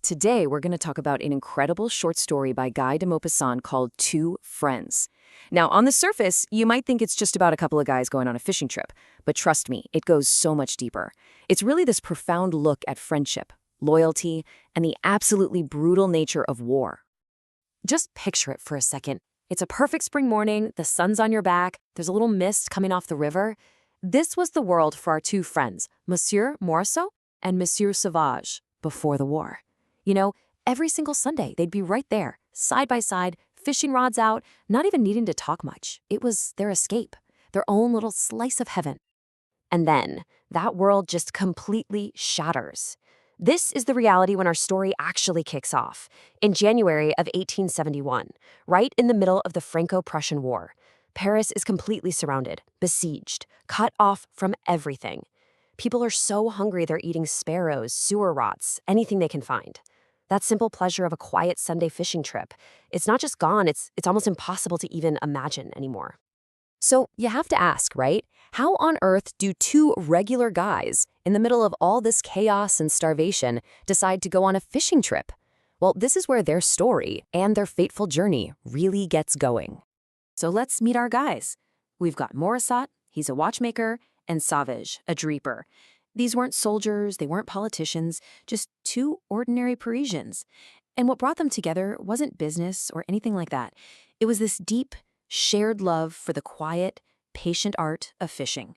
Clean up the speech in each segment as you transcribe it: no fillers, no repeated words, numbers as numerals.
Today, we're going to talk about an incredible short story by Guy de Maupassant called Two Friends. Now, on the surface, you might think it's just about a couple of guys going on a fishing trip, but trust me, it goes so much deeper. It's really this profound look at friendship, loyalty, and the absolutely brutal nature of war. Just picture it for a second. It's a perfect spring morning, the sun's on your back, there's a little mist coming off the river. This was the world for our two friends, Monsieur Morceau and Monsieur Sauvage, before the war. You know, every single Sunday, they'd be right there, side by side, fishing rods out, not even needing to talk much. It was their escape, their own little slice of heaven. And then, that world just completely shatters. This is the reality when our story actually kicks off. In January of 1871, right in the middle of the Franco-Prussian War, Paris is completely surrounded, besieged, cut off from everything. People are so hungry they're eating sparrows, sewer rots, anything they can find. That simple pleasure of a quiet Sunday fishing trip, it's not just gone, it's almost impossible to even imagine anymore. So you have to ask, right? How on earth do two regular guys, in the middle of all this chaos and starvation, decide to go on a fishing trip? Well, this is where their story and their fateful journey really gets going. So let's meet our guys. We've got Maupassant, he's a watchmaker, and Sauvage, a draper. These weren't soldiers, they weren't politicians, just two ordinary Parisians. And what brought them together wasn't business or anything like that. It was this deep, shared love for the quiet, patient art of fishing.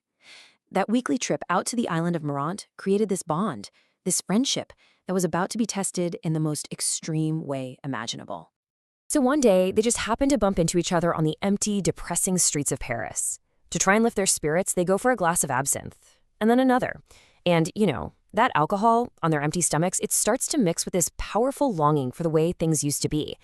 That weekly trip out to the island of Marant created this bond, this friendship that was about to be tested in the most extreme way imaginable. So one day, they just happened to bump into each other on the empty, depressing streets of Paris. To try and lift their spirits, they go for a glass of absinthe, and then another. And, that alcohol on their empty stomachs, it starts to mix with this powerful longing for the way things used to be.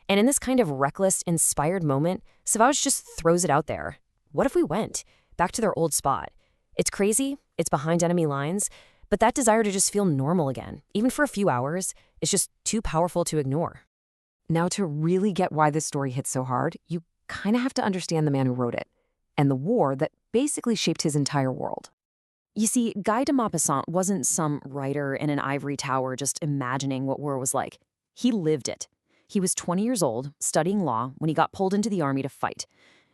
And in this kind of reckless, inspired moment, Sauvage just throws it out there. What if we went back to their old spot? It's crazy, it's behind enemy lines, but that desire to just feel normal again, even for a few hours, is just too powerful to ignore. Now, to really get why this story hits so hard, you kind of have to understand the man who wrote it, and the war that basically shaped his entire world. You see, Guy de Maupassant wasn't some writer in an ivory tower just imagining what war was like. He lived it. He was 20 years old, studying law, when he got pulled into the army to fight.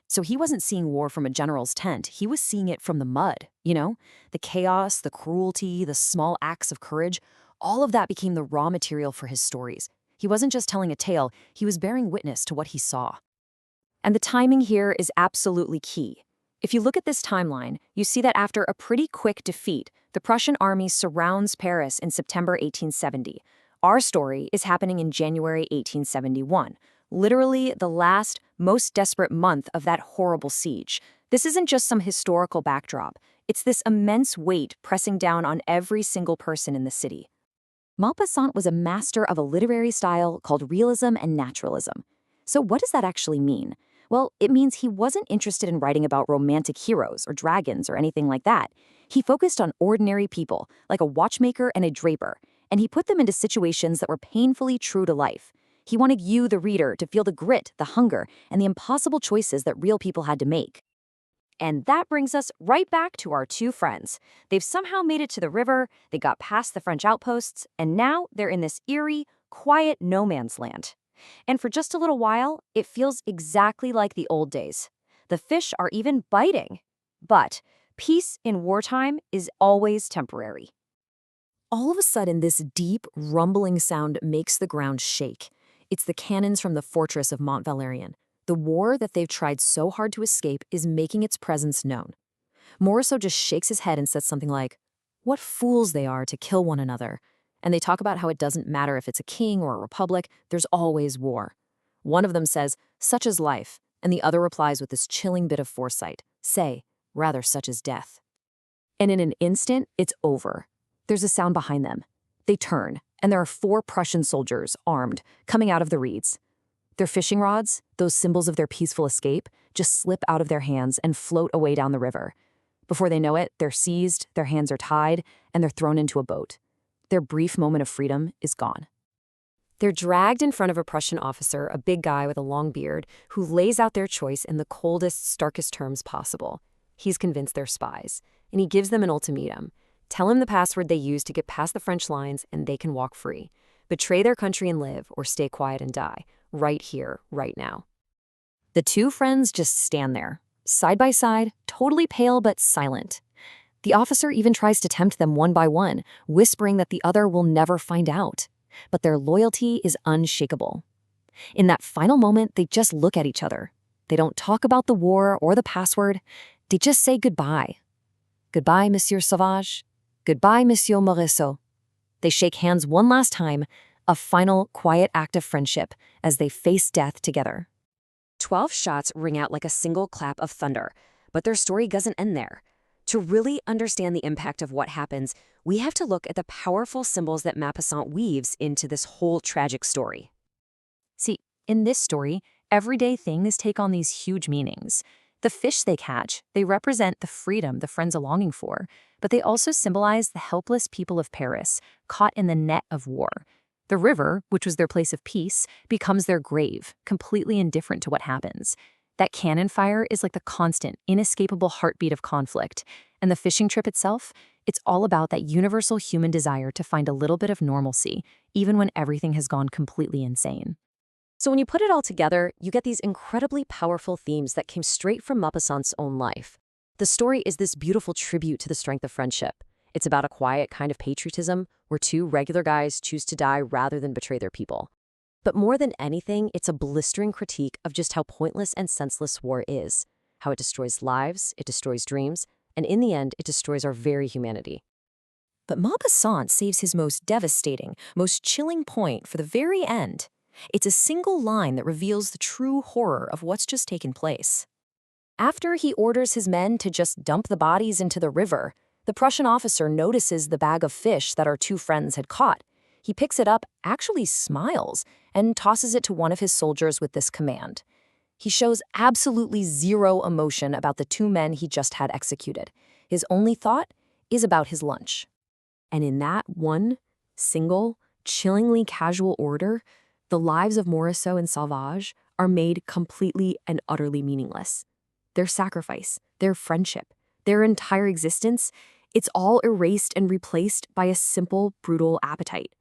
So he wasn't seeing war from a general's tent. He was seeing it from the mud, The chaos, the cruelty, the small acts of courage, all of that became the raw material for his stories. He wasn't just telling a tale, he was bearing witness to what he saw. And the timing here is absolutely key. If you look at this timeline, you see that after a pretty quick defeat, the Prussian army surrounds Paris in September 1870. Our story is happening in January 1871, literally the last, most desperate month of that horrible siege. This isn't just some historical backdrop. It's this immense weight pressing down on every single person in the city. Maupassant was a master of a literary style called realism and naturalism. So what does that actually mean? Well, it means he wasn't interested in writing about romantic heroes or dragons or anything like that. He focused on ordinary people, like a watchmaker and a draper, and he put them into situations that were painfully true to life. He wanted you, the reader, to feel the grit, the hunger, and the impossible choices that real people had to make. And that brings us right back to our two friends. They've somehow made it to the river, they got past the French outposts, and now they're in this eerie, quiet no man's land. And for just a little while, it feels exactly like the old days. The fish are even biting. But peace in wartime is always temporary. All of a sudden, this deep, rumbling sound makes the ground shake. It's the cannons from the fortress of Mont Valérien. The war that they've tried so hard to escape is making its presence known. Morceau just shakes his head and says something like, "What fools they are to kill one another." And they talk about how it doesn't matter if it's a king or a republic, there's always war. One of them says, "Such is life," and the other replies with this chilling bit of foresight, "Say, rather such is death." And in an instant, it's over. There's a sound behind them. They turn, and there are 4 Prussian soldiers, armed, coming out of the reeds. Their fishing rods, those symbols of their peaceful escape, just slip out of their hands and float away down the river. Before they know it, they're seized, their hands are tied, and they're thrown into a boat. Their brief moment of freedom is gone. They're dragged in front of a Prussian officer, a big guy with a long beard, who lays out their choice in the coldest, starkest terms possible. He's convinced they're spies, and he gives them an ultimatum. Tell him the password they used to get past the French lines, and they can walk free. Betray their country and live, or stay quiet and die, right here, right now. The two friends just stand there, side by side, totally pale but silent. The officer even tries to tempt them one by one, whispering that the other will never find out. But their loyalty is unshakable. In that final moment, they just look at each other. They don't talk about the war or the password. They just say goodbye. Goodbye, Monsieur Sauvage. Goodbye, Monsieur Morisseau. They shake hands one last time, a final, quiet act of friendship as they face death together. 12 shots ring out like a single clap of thunder, but their story doesn't end there. To really understand the impact of what happens, we have to look at the powerful symbols that Maupassant weaves into this whole tragic story. See, in this story, everyday things take on these huge meanings. The fish they catch, they represent the freedom the friends are longing for, but they also symbolize the helpless people of Paris, caught in the net of war. The river, which was their place of peace, becomes their grave, completely indifferent to what happens. That cannon fire is like the constant, inescapable heartbeat of conflict. And the fishing trip itself, it's all about that universal human desire to find a little bit of normalcy, even when everything has gone completely insane. So when you put it all together, you get these incredibly powerful themes that came straight from Maupassant's own life. The story is this beautiful tribute to the strength of friendship. It's about a quiet kind of patriotism where two regular guys choose to die rather than betray their people. But more than anything, it's a blistering critique of just how pointless and senseless war is, how it destroys lives, it destroys dreams, and in the end, it destroys our very humanity. But Maupassant saves his most devastating, most chilling point for the very end. It's a single line that reveals the true horror of what's just taken place. After he orders his men to just dump the bodies into the river, the Prussian officer notices the bag of fish that our two friends had caught. He picks it up, actually smiles, and tosses it to one of his soldiers with this command. He shows absolutely zero emotion about the two men he just had executed. His only thought is about his lunch. And in that one, single, chillingly casual order, the lives of Morisseau and Sauvage are made completely and utterly meaningless. Their sacrifice, their friendship, their entire existence, it's all erased and replaced by a simple, brutal appetite.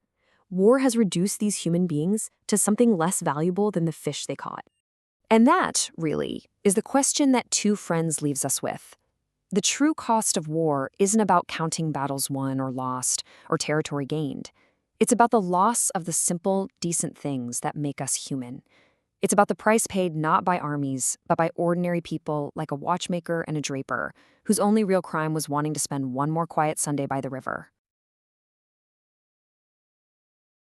War has reduced these human beings to something less valuable than the fish they caught. And that, really, is the question that Two Friends leaves us with. The true cost of war isn't about counting battles won or lost, or territory gained. It's about the loss of the simple, decent things that make us human. It's about the price paid not by armies, but by ordinary people like a watchmaker and a draper, whose only real crime was wanting to spend one more quiet Sunday by the river.